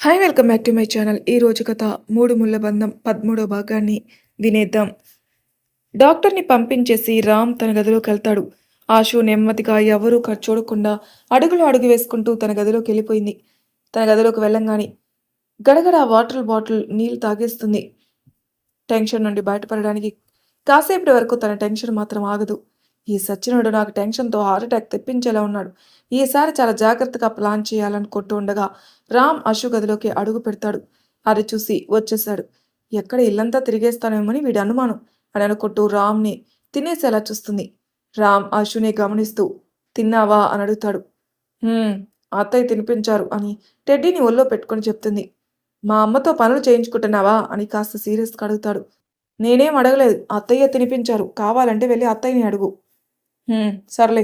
Hi welcome back to my channel. ఈ రోజు కథ 3 ముళ్ళ బంధం 13వ భాగాన్ని వినేద్దాం. డాక్టర్ని పంపించేసి రామ్ తన గదిలోకి వెళ్తాడు. ఆశు నెమ్మదిగా ఎవరూ చూడకుండా అడుగులు అడుగు వేసుకుంటూ తన గదిలోకి వెళ్ళిపోయింది. తన గదిలోకి వెళ్ళంగానే గడగడ వాటర్ బాటిల్ నీళ్లు తాగేస్తుంది. టెన్షన్ నుండి బయటపడడానికి కాసేపటి వరకు తన టెన్షన్ మాత్రం ఆగదు. ఈ సచ్చినుడు నాకు టెన్షన్తో హార్ట్అటాక్ తెప్పించేలా ఉన్నాడు. ఈసారి చాలా జాగ్రత్తగా ప్లాన్ చేయాలనుకుంటూ ఉండగా రామ్ అశు గదిలోకి అడుగు పెడతాడు. అది చూసి వచ్చేశాడు. ఎక్కడ ఇల్లంతా తిరిగేస్తానేమని వీడి అనుమానం అని అనుకుంటూ రామ్ని తినేసేలా చూస్తుంది. రామ్ అశుని గమనిస్తూ తిన్నావా అని అడుగుతాడు. "హ్మ్, అత్తయ్య తినిపించారు" అని టెడ్డీని ఒళ్ళో పెట్టుకొని చెప్తుంది. మా అమ్మతో పనులు చేయించుకుంటున్నావా అని కాస్త సీరియస్గా అడుగుతాడు. నేనేం అడగలేదు, అత్తయ్య తినిపించారు, కావాలంటే వెళ్ళి అత్తయ్యని అడుగు. సర్లే.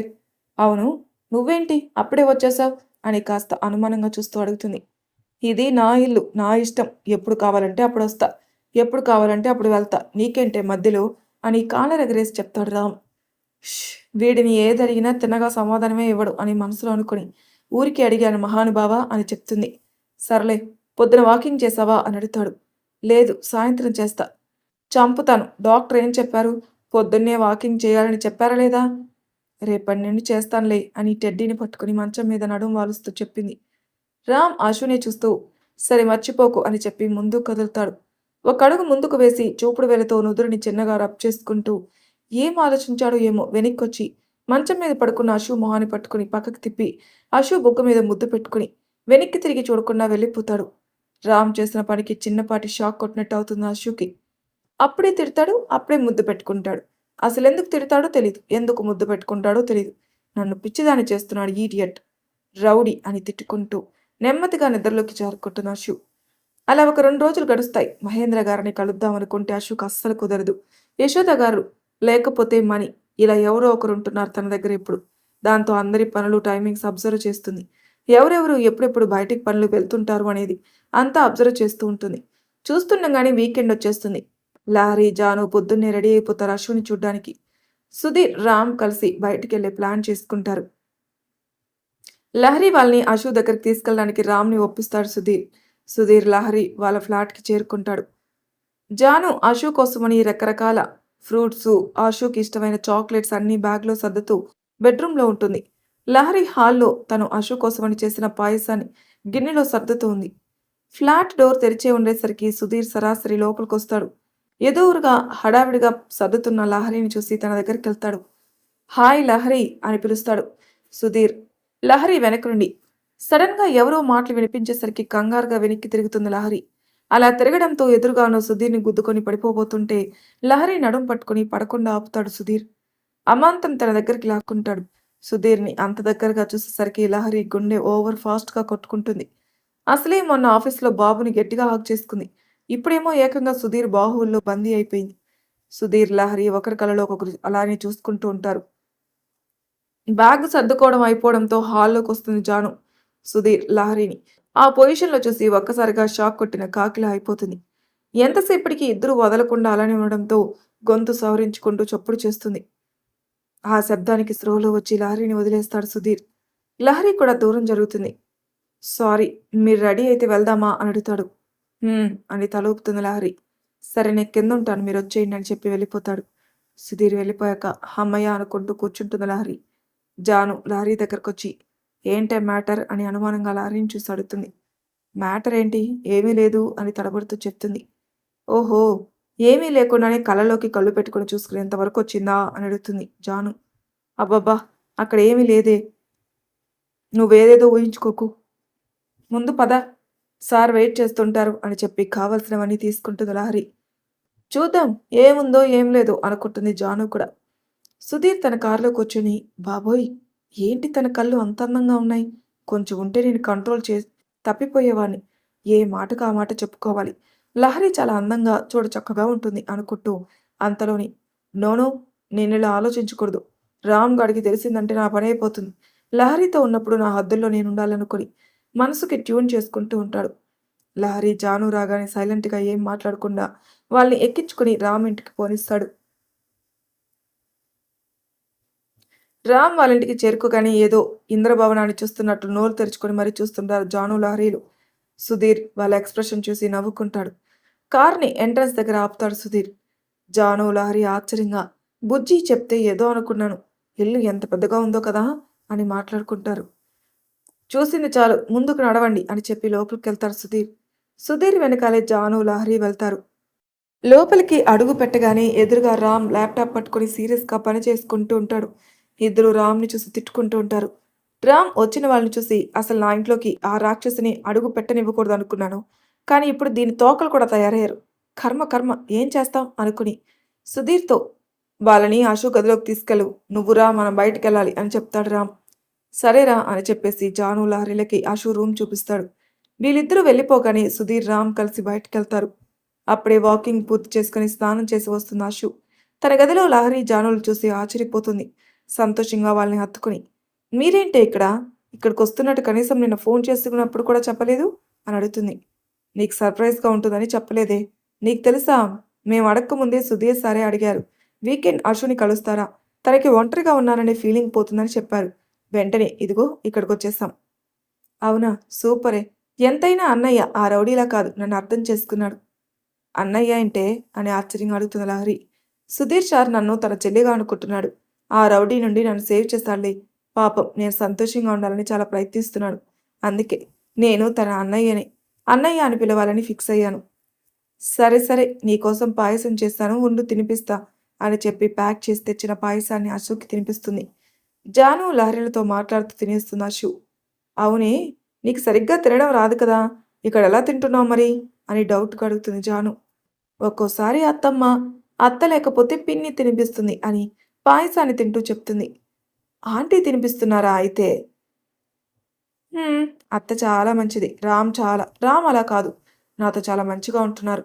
అవును, నువ్వేంటి అప్పుడే వచ్చేసావు అని కాస్త అనుమానంగా చూస్తూ అడుగుతుంది. ఇది నా ఇల్లు, నా ఇష్టం, ఎప్పుడు కావాలంటే అప్పుడు వస్తా, ఎప్పుడు కావాలంటే అప్పుడు వెళ్తా, నీకేంటే మధ్యలో అని కాలర్ ఎగరేసి చెప్తాడు రామ్. "ష్, వీడిని ఏదడిగినా తిన్నగా సమాధానమే ఇవ్వడు అని మనసులో అనుకుని ఊరికి అడిగాను మహానుభావా అని చెప్తుంది. సర్లే, పొద్దున వాకింగ్ చేసావా అని అడుగుతాడు. లేదు, సాయంత్రం చేస్తా. చంపుతాను, డాక్టర్ ఏం చెప్పారు? పొద్దున్నే వాకింగ్ చేయాలని చెప్పారా లేదా? రేపటి నుండి చేస్తానులే అని టెడ్డీని పట్టుకుని మంచం మీద నడుం వాలుస్తూ చెప్పింది. రామ్ ఆశుని చూస్తూ సరే మర్చిపోకు అని చెప్పి ముందుకు కదులుతాడు. ఒక అడుగు ముందుకు వేసి చూపుడు వేలతో నుదురుని చిన్నగా రబ్ చేసుకుంటూ ఏం ఆలోచించాడో ఏమో వెనక్కొచ్చి మంచం మీద పడుకున్న అశు మొహాన్ని పట్టుకుని పక్కకు తిప్పి అశు బుగ్గ మీద ముద్దు పెట్టుకుని వెనక్కి తిరిగి చూడకుండా వెళ్ళిపోతాడు. రామ్ చేసిన పనికి చిన్నపాటి షాక్ కొట్టినట్టు అవుతుంది అశుకి. అప్పుడే తిడతాడు, అప్పుడే ముద్దు పెట్టుకుంటాడు. అసలెందుకు తిడతాడో తెలీదు, ఎందుకు ముద్దు పెట్టుకుంటాడో తెలీదు. నన్ను పిచ్చిదాన్ని చేస్తున్నాడు ఈడియట్, రౌడీ అని తిట్టుకుంటూ నెమ్మదిగా నిద్రలోకి జారుకుంటున్న అశు. అలా ఒక 2 రోజులు గడుస్తాయి. మహేంద్ర గారిని కలుద్దామనుకుంటే అశుకు అస్సలు కుదరదు. యశోద గారు లేకపోతే మణి, ఇలా ఎవరో ఒకరు ఉంటున్నారు తన దగ్గర ఇప్పుడు. దాంతో అందరి పనులు టైమింగ్స్ అబ్జర్వ్ చేస్తుంది. ఎవరెవరు ఎప్పుడెప్పుడు బయటికి పనులు వెళ్తుంటారు అనేది అంతా అబ్జర్వ్ చేస్తూ ఉంటుంది. చూస్తుండగానే వీకెండ్ వచ్చేస్తుంది. లహరి, జాను పొద్దున్నే రెడీ అయిపోతారు అశుని చూడ్డానికి. సుధీర్, రామ్ కలిసి బయటికెళ్లే ప్లాన్ చేసుకుంటారు. లహరి వాళ్ళని అశు దగ్గరికి తీసుకెళ్ళడానికి రామ్ని ఒప్పిస్తాడు సుధీర్. సుధీర్, లహరి వాళ్ళ ఫ్లాట్కి చేరుకుంటాడు. జాను అశు కోసమని రకరకాల ఫ్రూట్స్, ఆశుకి ఇష్టమైన చాక్లెట్స్ అన్ని బ్యాగ్లో సర్దుతూ బెడ్రూమ్లో ఉంటుంది. లహరి హాల్లో తను అశు కోసమని చేసిన పాయసాన్ని గిన్నెలో సర్దుతూ ఉంది. ఫ్లాట్ డోర్ తెరిచే ఉండేసరికి సుధీర్ సరాసరి లోపలికొస్తాడు. ఎదురుగా హడావిడిగా సర్దుతున్న లహరిని చూసి తన దగ్గరికి వెళ్తాడు. హాయ్ లహరి అని పిలుస్తాడు సుధీర్. లహరి వెనక నుండి సడన్గా ఎవరో మాటలు వినిపించేసరికి కంగారుగా వెనక్కి తిరుగుతుంది లహరి. అలా తిరగడంతో ఎదురుగా ఉన్న సుధీర్ని గుద్దుకొని పడిపోబోతుంటే లహరి నడుం పట్టుకుని పడకుండా ఆపుతాడు సుధీర్. అమాంతం తన దగ్గరికి లాక్కుంటాడు. సుధీర్ని అంత దగ్గరగా చూసేసరికి లహరి గుండె ఓవర్ ఫాస్ట్గా కొట్టుకుంటుంది. అసలే మొన్న ఆఫీస్లో బాబుని గట్టిగా హాక్ చేసుకుంది. ఇప్పుడేమో ఏకంగా సుధీర్ బాహువుల్లో బందీ అయిపోయింది. సుధీర్, లహరి ఒకరి కలలో ఒకరు అలానే చూసుకుంటూ ఉంటారు. బ్యాగ్ సర్దుకోవడం అయిపోవడంతో హాల్లోకి వస్తుంది జాను. సుధీర్ లహరిని ఆ పొజిషన్లో చూసి ఒక్కసారిగా షాక్ కొట్టిన కాకిలా అయిపోతుంది. ఎంతసేపటికి ఇద్దరు వదలకుండా అలానే ఉండడంతో గొంతు సవరించుకుంటూ చప్పుడు చేస్తుంది. ఆ శబ్దానికి స్రోలో వచ్చి లహరిని వదిలేస్తాడు సుధీర్. లహరి కూడా దూరం జరుగుతుంది. సారీ, మీరు రెడీ అయితే వెళ్దామా అని అడుగుతాడు. అని తల ఊపుతుంది లహరి. సరే, నేను కింద ఉంటాను, మీరు వచ్చేయండి అని చెప్పి వెళ్ళిపోతాడు. సుధీర్ వెళ్ళిపోయాక హమ్మయ్య అనుకుంటూ కూర్చుంటుంది లహరి. జాను లహరి దగ్గరకొచ్చి ఏంటే మ్యాటర్ అని అనుమానంగా లహరిని చూసి అడుగుతుంది. మ్యాటర్ ఏంటి, ఏమీ లేదు అని తడబడుతూ చెప్తుంది. ఓహో, ఏమీ లేకుండానే కళ్ళలోకి కళ్ళు పెట్టుకుని చూసుకునేంత వరకు వచ్చిందా అని అడుగుతుంది జాను. అబ్బబ్బా, అక్కడ ఏమీ లేదే, నువ్వేదేదో ఊహించుకోకు, ముందు పద, సార్ వెయిట్ చేస్తుంటారు అని చెప్పి కావలసినవన్నీ తీసుకుంటుంది లహరి. చూద్దాం ఏముందో ఏం లేదో అనుకుంటుంది జాను కూడా. సుధీర్ తన కారులో కూర్చొని బాబోయ్, ఏంటి తన కళ్ళు అంత అందంగా ఉన్నాయి, కొంచెం ఉంటే నేను కంట్రోల్ తప్పిపోయేవాణ్ణి, ఏ మాటకు ఆ మాట చెప్పుకోవాలి, లహరి చాలా అందంగా చూడ చక్కగా ఉంటుంది అనుకుంటూ అంతలోని నోనో, నేను ఇలా ఆలోచించకూడదు, రామ్ గాడికి తెలిసిందంటే నా పని అయిపోతుంది, లహరితో ఉన్నప్పుడు నా హద్దుల్లో నేను ఉండాలనుకుని మనసుకి ట్యూన్ చేసుకుంటూ ఉంటాడు. లహరి జాను రాగానే సైలెంట్గా ఏం మాట్లాడకుండా వాళ్ళని ఎక్కించుకుని రామ్ ఇంటికి పోనిస్తాడు. రామ్ వాళ్ళింటికి చేరుకోగానే ఏదో ఇంద్రభవనాన్ని చూస్తున్నట్టు నోరు తెరుచుకొని మరీ చూస్తుంటారు జాను, లహరీలు. సుధీర్ వాళ్ళ ఎక్స్ప్రెషన్ చూసి నవ్వుకుంటాడు. కార్ని ఎంట్రన్స్ దగ్గర ఆపుతాడు సుధీర్. జాను, లహరి ఆశ్చర్యంగా బుజ్జి చెప్తే ఏదో అనుకున్నాను. ఇల్లు ఎంత పెద్దగా ఉందో కదా అని మాట్లాడుకుంటారు. చూసింది చాలు ముందుకు నడవండి అని చెప్పి లోపలికెళ్తాడు సుధీర్. సుధీర్ వెనకాలే జాను, లహరి వెళ్తారు. లోపలికి అడుగు పెట్టగానే ఎదురుగా రామ్ ల్యాప్టాప్ పట్టుకుని సీరియస్గా పని చేసుకుంటూ ఉంటాడు. ఇద్దరు రామ్ని చూసి తిట్టుకుంటూ ఉంటారు. రామ్ వచ్చిన వాళ్ళని చూసి అసలు నా ఇంట్లోకి ఆ రాక్షసిని అడుగు పెట్టనివ్వకూడదు అనుకున్నాను. కానీ ఇప్పుడు దీని తోకలు కూడా తయారయ్యారు. కర్మ కర్మ ఏం చేస్తాం అనుకుని సుధీర్తో వాళ్ళని ఆశు గదిలోకి తీసుకెళ్ళు, నువ్వురా మనం బయటికెళ్ళాలి అని చెప్తాడు రామ్. సరేరా అని చెప్పేసి జాను, లహరిలకి ఆశు రూమ్ చూపిస్తాడు. వీళ్ళిద్దరూ వెళ్ళిపోగానే సుధీర్, రామ్ కలిసి బయటికెళ్తారు. అప్పుడే వాకింగ్ పూర్తి చేసుకుని స్నానం చేసి వస్తుంది ఆశు. తన గదిలో లహరి, జానులు చూసి ఆశ్చర్యపోతుంది. సంతోషంగా వాళ్ళని హత్తుకుని, మీరేంటే ఇక్కడ? ఇక్కడికి వస్తున్నట్టు కనీసం నిన్న ఫోన్ చేసుకున్నప్పుడు కూడా చెప్పలేదు అని అడుగుతుంది. నీకు సర్ప్రైజ్గా ఉంటుందని చెప్పలేదే. నీకు తెలుసా, మేము అడక్కముందే సుధీర్ సారే అడిగారు, వీకెండ్ ఆశుని కలుస్తారా, తనకి ఒంటరిగా ఉన్నాననే ఫీలింగ్ పోతుందని చెప్పారు. వెంటనే ఇదిగో ఇక్కడికి వచ్చేసాం. అవునా, సూపరే. ఎంతైనా అన్నయ్య ఆ రౌడీలా కాదు, నన్ను అర్థం చేసుకున్నాడు. అన్నయ్య అంటే అని ఆశ్చర్యంగా అడుగుతుంది లహరి. సుధీర్ సార్ నన్ను తన చెల్లిగా అనుకుంటున్నాడు. ఆ రౌడీ నుండి నన్ను సేవ్ చేస్తాడులే. పాపం నేను సంతోషంగా ఉండాలని చాలా ప్రయత్నిస్తున్నాడు. అందుకే నేను తన అన్నయ్యని అన్నయ్య అని పిలవాలని ఫిక్స్ అయ్యాను. సరే సరే నీకోసం పాయసం చేస్తాను, ఉండు తినిపిస్తా అని చెప్పి ప్యాక్ చేసి తెచ్చిన పాయసాన్ని అశోక్కి తినిపిస్తుంది. జాను లహరిలతో మాట్లాడుతూ తినేస్తుంది అశు. అవునే, నీకు సరిగ్గా తినడం రాదు కదా, ఇక్కడ ఎలా తింటున్నావు మరి అని డౌట్గా అడుగుతుంది జాను. ఒక్కోసారి అత్తమ్మ, అత్త లేకపోతే పిన్ని తినిపిస్తుంది అని పాయసాన్ని తింటూ చెప్తుంది. ఆంటీ తినిపిస్తున్నారా అయితే? "హ్మ్, అత్త చాలా మంచిది. రామ్ అలా కాదు. నాతో చాలా మంచిగా ఉంటున్నారు."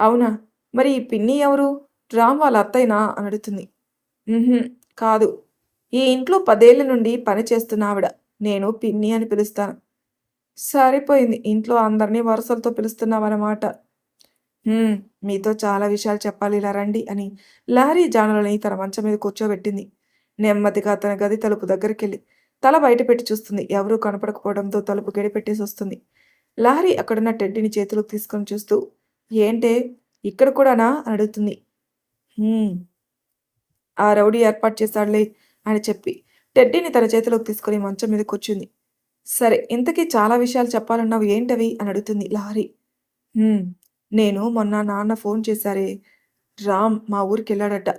అవునా, మరి ఈ పిన్ని ఎవరు? రామ్ వాళ్ళ అత్తయ్యనా అని అడుగుతుంది. "ఉహుం, కాదు. ఈ ఇంట్లో 10 ఏళ్ల నుండి పని చేస్తున్న ఆవిడ. నేను పిన్ని అని పిలుస్తాను." సరిపోయింది, ఇంట్లో అందరినీ వరుసలతో పిలుస్తున్నావన్నమాట. హ్మ్. మీతో చాలా విషయాలు చెప్పాలి, ఇలా రండి అని లహరి జానులని తన మంచం మీద కూర్చోబెట్టింది. నెమ్మదిగా తన గది తలుపు దగ్గరికెళ్ళి తల బయట పెట్టి చూస్తుంది. ఎవరూ కనపడకపోవడంతో తలుపు గడిపెట్టేసొస్తుంది. లహరి అక్కడున్న టెడ్డీని చేతిలోకి తీసుకొని చూస్తూ, ఏంటే ఇక్కడ కూడానా అని అడుగుతుంది. హ్మ్. ఆ రౌడీ ఏర్పాటు చేశాడులే అని చెప్పి టెడ్డీని తన చేతిలోకి తీసుకొని మంచం మీద కూర్చుంది. సరే, ఇంతకీ చాలా విషయాలు చెప్పాలన్నావు, ఏంటవి అని అడుగుతుంది లహరి. హ్మ్. నేను మొన్న నాన్న ఫోన్ చేశారే, రామ్ మా ఊరికెళ్ళాడట.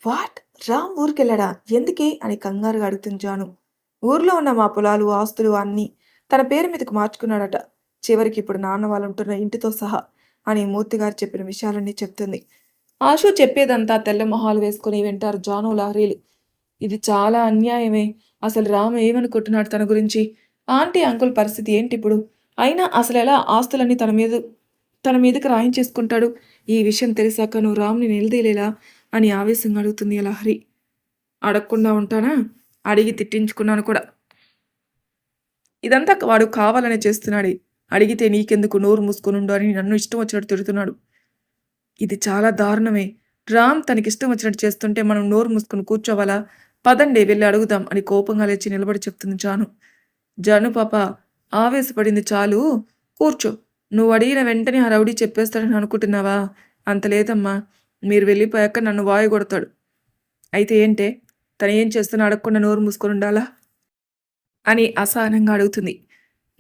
వాట్? రామ్ ఊరికెళ్ళాడా? ఎందుకే అని కంగారుగా అడుగుతుంది జాను. ఊర్లో ఉన్న మా పొలాలు, ఆస్తులు అన్నీ తన పేరు మీదకు మార్చుకున్నాడట. చివరికి ఇప్పుడు నాన్న వాళ్ళు ఉంటున్న ఇంటితో సహా అని మూర్తిగారు చెప్పిన విషయాలన్నీ చెప్తుంది. ఆశు చెప్పేదంతా తెల్ల మొహాలు వేసుకుని వింటారు జాను, లహరీలు. ఇది చాలా అన్యాయమే. అసలు రామ్ ఏమనుకుంటున్నాడు తన గురించి? ఆంటీ, అంకుల్ పరిస్థితి ఏంటిప్పుడు? అయినా అసలెలా ఆస్తులన్నీ తన మీదకి రాయించేసుకుంటాడు? ఈ విషయం తెలిసాక నువ్వు రామ్‌ని నిలదీయలేలా అని ఆవేశంగా అడుగుతుంది లహరి. అడగకుండా ఉంటానా? అడిగి తిట్టించుకున్నాను కూడా. ఇదంతా వాడు కావాలనే చేస్తున్నాడే. అడిగితే నీకెందుకు, నోరు మూసుకొనుండు అని నన్ను ఇష్టం వచ్చినట్టు తిడుతున్నాడు. ఇది చాలా దారుణమే. రామ్ తనకిష్టం వచ్చినట్టు చేస్తుంటే మనం నోరు మూసుకొని కూర్చోవాలా? పదండి వెళ్ళి అడుగుదాం అని కోపంగా లేచి నిలబడి చెప్తుంది జాను. జాను పాప ఆవేశపడింది చాలు, కూర్చో. నువ్వు అడిగిన వెంటనే ఆ రౌడీ చెప్పేస్తాడని అనుకుంటున్నావా? అంత లేదమ్మా. మీరు వెళ్ళిపోయాక నన్ను వాయగొడతాడు. అయితే ఏంటే, తను ఏం చేస్తున్నా అడగకుండా నోరు మూసుకొని ఉండాలా అని అసహనంగా అడుగుతుంది.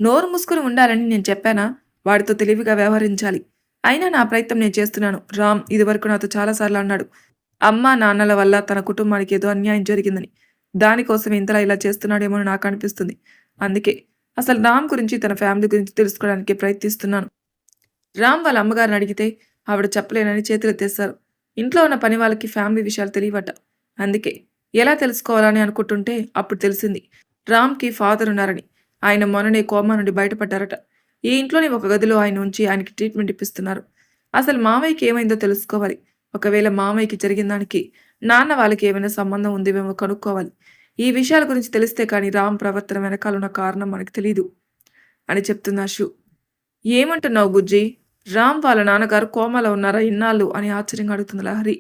నోరు మూసుకొని ఉండాలని నేను చెప్పానా? వాడితో తెలివిగా వ్యవహరించాలి. అయినా నా ప్రయత్నం నేను చేస్తున్నాను. రామ్ ఇదివరకు నాతో చాలాసార్లు అన్నాడు, అమ్మా నాన్నల వల్ల తన కుటుంబానికి ఏదో అన్యాయం జరిగిందని. దానికోసం ఇంతలా ఇలా చేస్తున్నాడేమో అని నాకు అనిపిస్తుంది. అందుకే అసలు రామ్ గురించి, తన ఫ్యామిలీ గురించి తెలుసుకోవడానికి ప్రయత్నిస్తున్నాను. రామ్ వాళ్ళ అమ్మగారిని అడిగితే ఆవిడ చెప్పలేనని చేతులెత్తేశారు. ఇంట్లో ఉన్న పని వాళ్ళకి ఫ్యామిలీ విషయాలు తెలియవట. అందుకే ఎలా తెలుసుకోవాలని అనుకుంటుంటే అప్పుడు తెలిసింది, రామ్‌కి ఫాదర్ ఉన్నారని. ఆయన మొన్ననే కోమా నుండి బయటపడ్డారట. ఈ ఇంట్లోని ఒక గదిలో ఆయన ఉంచి ఆయనకి ట్రీట్మెంట్ ఇప్పిస్తున్నారు. అసలు మామయ్యకి ఏమైందో తెలుసుకోవాలి. ఒకవేళ మామయ్యకి జరిగిన దానికి నాన్న వాళ్ళకి ఏమైనా సంబంధం ఉందేమో కనుక్కోవాలి. ఈ విషయాల గురించి తెలిస్తే కానీ రామ్ ప్రవర్తన వెనకాల ఉన్న కారణం మనకు తెలీదు అని చెప్తుంది అశు. ఏమంటున్నావు బుజ్జి? రామ్ వాళ్ళ నాన్నగారు కోమాలో ఉన్నారా ఇన్నాళ్ళు అని ఆశ్చర్యంగా అడుగుతుంది లహరి.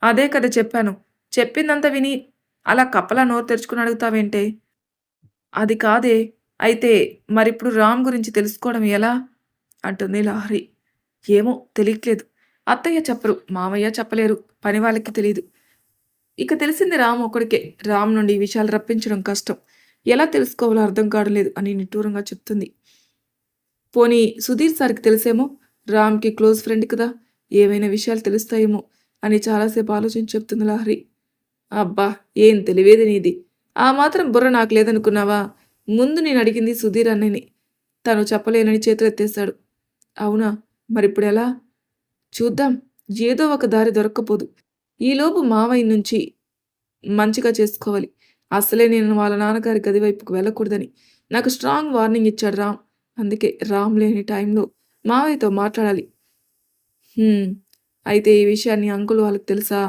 అదే కదా చెప్పాను. చెప్పిందంతా విని అలా కప్పలా నోరు తెరుచుకుని అడుగుతావేంటే? అది కాదే, అయితే మరిప్పుడు రామ్ గురించి తెలుసుకోవడం ఎలా? అంటుంది లహరి. ఏమో తెలియట్లేదు. అత్తయ్య చెప్పరు, మామయ్య చెప్పలేరు. పని వాళ్ళకి తెలీదు. ఇక తెలిసింది రామ్ ఒక్కడికే. రామ్ నుండి ఈ విషయాలు రప్పించడం కష్టం. ఎలా తెలుసుకోవాలో అర్థం కావడం అని నిట్టూరంగా చెప్తుంది. పోనీ సుధీర్ సార్‌కి తెలిసేమో! రామ్‌కి క్లోజ్ ఫ్రెండ్ కదా! ఏవైనా విషయాలు తెలుస్తాయేమో అని చాలాసేపు ఆలోచించి చెప్తుంది లహరి. అబ్బా! ఏం తెలివేది నీది. ఆ మాత్రం బుర్ర నాకు లేదనుకున్నావా? ముందు నేనడిగింది సుధీర్ అన్నని. తను చెప్పలేనని చేతులెత్తేశాడు. అవునా? మరిప్పుడెలా? చూద్దాం. ఏదో ఒక దారి దొరక్కపోదు. ఈలోపు మావయ్య నుంచి మంచిగా చేసుకోవాలి. అసలే నేను వాళ్ళ నాన్నగారి గది వైపుకు వెళ్ళకూడదని నాకు స్ట్రాంగ్ వార్నింగ్ ఇచ్చాడు రామ్. అందుకే రామ్ లేని టైంలో మావయ్యతో మాట్లాడాలి. హ్మ్. అయితే ఈ విషయాన్ని అంకుల్ వాళ్ళకి తెలుసా?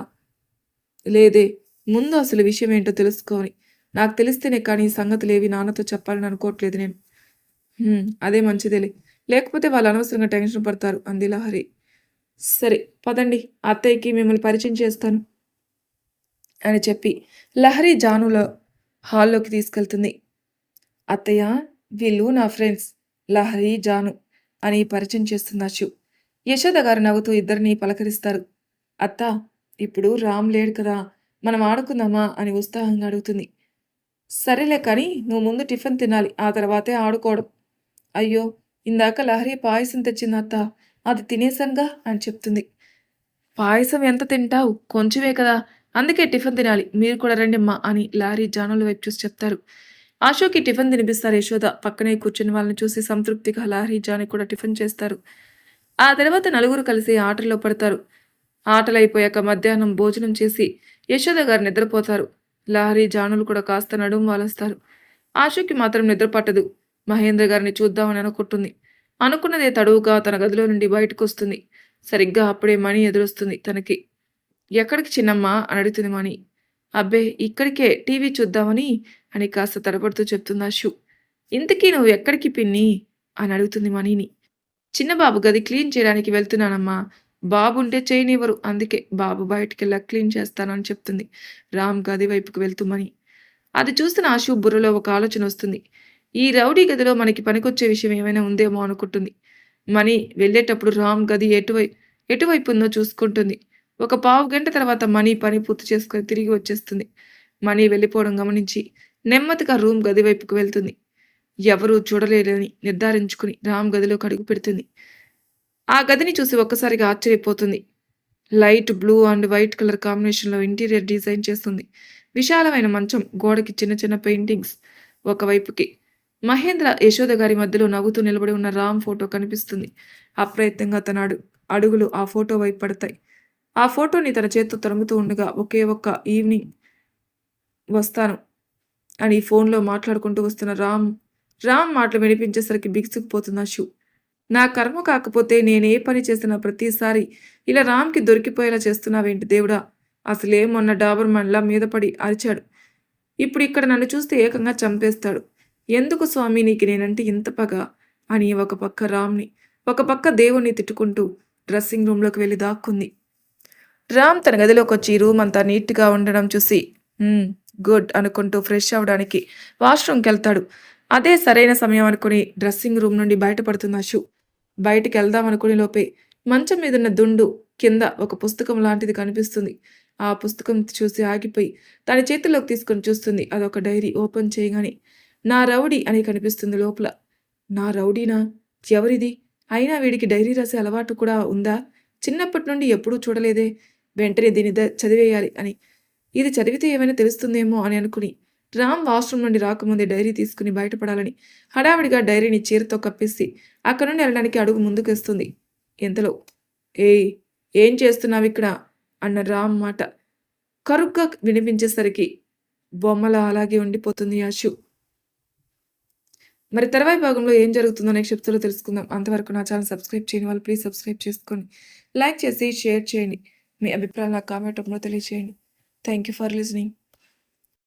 లేదే. ముందు అసలు విషయం ఏంటో తెలుసుకోవాలి. నాకు తెలిస్తేనే కానీ ఈ సంగతులేవి నాన్నతో చెప్పాలని అనుకోవట్లేదు నేను. అదే మంచిదేలే. లేకపోతే వాళ్ళు అనవసరంగా టెన్షన్ పడతారు అంది లహరి. సరే పదండి. అత్తయ్యకి మిమ్మల్ని పరిచయం చేస్తాను అని చెప్పి లహరి జానుల హాల్లోకి తీసుకెళ్తుంది. అత్తయ్య, వీళ్ళు నా ఫ్రెండ్స్ లహరి, జాను అని పరిచయం చేస్తుంది అచ్చు. యశోద గారు నవ్వుతూ ఇద్దరిని పలకరిస్తారు. అత్త, ఇప్పుడు రామ్ లేడు కదా, మనం ఆడుకుందామా అని ఉత్సాహంగా అడుగుతుంది. సరేలే కానీ నువ్వు ముందు టిఫిన్ తినాలి, ఆ తర్వాతే ఆడుకోవడం. అయ్యో, ఇందాక లహరి పాయసం తెచ్చింది అత్త, అది తినేసానుగా అని చెప్తుంది. పాయసం ఎంత తింటావు? కొంచెమే కదా, అందుకే టిఫిన్ తినాలి. మీరు కూడా రండమ్మా అని లహరి జానుల వైపు చూసి చెప్తారు. ఆశోకి టిఫిన్ తినిపిస్తారు యశోద. పక్కనే కూర్చుని వాళ్ళని చూసి సంతృప్తిగా లహరి, జాను కూడా టిఫిన్ చేస్తారు. ఆ తర్వాత నలుగురు కలిసి ఆటల్లో పడతారు. ఆటలైపోయాక మధ్యాహ్నం భోజనం చేసి యశోద గారు నిద్రపోతారు. లహరి, జానులు కూడా కాస్త నడుము వాలేస్తారు. ఆశుకి మాత్రం నిద్ర పట్టదు. మహేంద్ర గారిని చూద్దామని అనుకుంటుంది. అనుకున్నదే తడువుగా తన గదిలో నుండి బయటకొస్తుంది. సరిగ్గా అప్పుడే మణి ఎదురొస్తుంది తనకి. ఎక్కడికి చిన్నమ్మా అని అడుగుతుంది మణి. అబ్బే ఇక్కడికే, టీవీ చూద్దామని అని కాస్త తడబడుతూ చెప్తుంది అశు. ఇంతకీ నువ్వు ఎక్కడికి పిన్ని అని అడుగుతుంది మణిని. చిన్నబాబు గది క్లీన్ చేయడానికి వెళ్తున్నానమ్మా. బాబుంటే చేయనివ్వరు, అందుకే బాబు బయటికెళ్ళా క్లీన్ చేస్తానని చెప్తుంది రామ్ గది వైపుకు వెళ్తూ మణి. అది చూస్తున్న ఆశు బుర్రలో ఒక ఆలోచన వస్తుంది. ఈ రౌడీ గదిలో మనకి పనికొచ్చే విషయం ఏమైనా ఉందేమో అనుకుంటుంది. మణి వెళ్ళేటప్పుడు రామ్ గది ఎటువైపు ఉందో చూసుకుంటుంది. ఒక పావు గంట తర్వాత మణి పని పూర్తి చేసుకొని తిరిగి వచ్చేస్తుంది. మణి వెళ్ళిపోవడం గమనించి నెమ్మదిగా రూమ్ గది వైపుకు వెళ్తుంది. ఎవరూ చూడలేరని నిర్ధారించుకుని రామ్ గదిలోకి అడుగు పెడుతుంది. ఆ గదిని చూసి ఒక్కసారిగా ఆశ్చర్యపోతుంది. Light blue and white colour కాంబినేషన్లో ఇంటీరియర్ డిజైన్ చేస్తుంది. విశాలమైన మంచం, గోడకి చిన్న చిన్న పెయింటింగ్స్. ఒకవైపుకి మహేంద్ర, యశోద గారి మధ్యలో నవ్వుతూ నిలబడి ఉన్న రామ్ ఫోటో కనిపిస్తుంది. అప్రయత్నంగా తన అడుగులు ఆ ఫోటో వైపు పడతాయి. ఆ ఫోటోని తన చేత్తో తరుముతూ ఉండగా ఒకే ఒక్క ఈవినింగ్ వస్తాను అని ఫోన్లో మాట్లాడుకుంటూ వస్తున్న రామ్ మాటలు వినిపించేసరికి బిగుసుకుపోతుంది అశు. నా కర్మ కాకపోతే నేనే పని చేసిన ప్రతిసారి ఇలా రామ్‌కి దొరికిపోయేలా చేస్తున్నావేంటి దేవుడా! అసలే మొన్న డాబర్‌మన్‌లా మీద పడి అరిచాడు. ఇప్పుడు ఇక్కడ నన్ను చూస్తే ఏకంగా చంపేస్తాడు. ఎందుకు స్వామి నీకు నేనంటే ఇంత పగ అని ఒక పక్క రామ్‌ని, ఒక పక్క దేవుడిని తిట్టుకుంటూ డ్రెస్సింగ్ రూమ్‌లోకి వెళ్లి దాక్కుంది. రామ్ తన గదిలోకొచ్చి రూమ్ అంతా నీట్‌గా ఉండడం చూసి గుడ్ అనుకుంటూ ఫ్రెష్ అవ్వడానికి వాష్‌రూమ్‌కెళ్తాడు. అదే సరైన సమయం అనుకుని డ్రెస్సింగ్ రూమ్ నుండి బయటపడుతుంది అశు. బయటికెళ్దాం అనుకునే లోపే మంచం మీదున్న దుండు కింద ఒక పుస్తకం లాంటిది కనిపిస్తుంది. ఆ పుస్తకం చూసి ఆగిపోయి తన చేతుల్లోకి తీసుకొని చూస్తుంది. అదొక డైరీ. ఓపెన్ చేయగానే నా రౌడీ అని కనిపిస్తుంది లోపల. నా రౌడీనా? ఎవరిది? అయినా వీడికి డైరీ రాసే అలవాటు కూడా ఉందా? చిన్నప్పటి నుండి ఎప్పుడూ చూడలేదే. వెంటనే దీన్ని చదివేయాలి అని. ఇది చదివితే ఏమైనా తెలుస్తుందేమో అని అనుకుని రామ్ వాష్రూమ్ నుండి రాకముందే డైరీ తీసుకుని బయటపడాలని హడావిడిగా డైరీని చీరతో కప్పేసి అక్కడి నుండి వెళ్ళడానికి అడుగు ముందుకేస్తుంది. ఇంతలో ఏయ్, ఏం చేస్తున్నావిక్కడ అన్న రామ్ మాట కరుగ్గా వినిపించేసరికి బొమ్మలా అలాగే ఉండిపోతుంది అశు. మరి తర్వాయి భాగంలో ఏం జరుగుతుందో నెక్స్ట్ ఎపిసోడ్‌లో తెలుసుకుందాం. అంతవరకు నా ఛానల్ సబ్స్క్రైబ్ చేయని వాళ్ళు ప్లీజ్ సబ్స్క్రైబ్ చేసుకోండి. లైక్ చేసి షేర్ చేయండి. మీ అభిప్రాయాలు నాకు కామెంట్ రూపంలో తెలియజేయండి. Thank you for listening.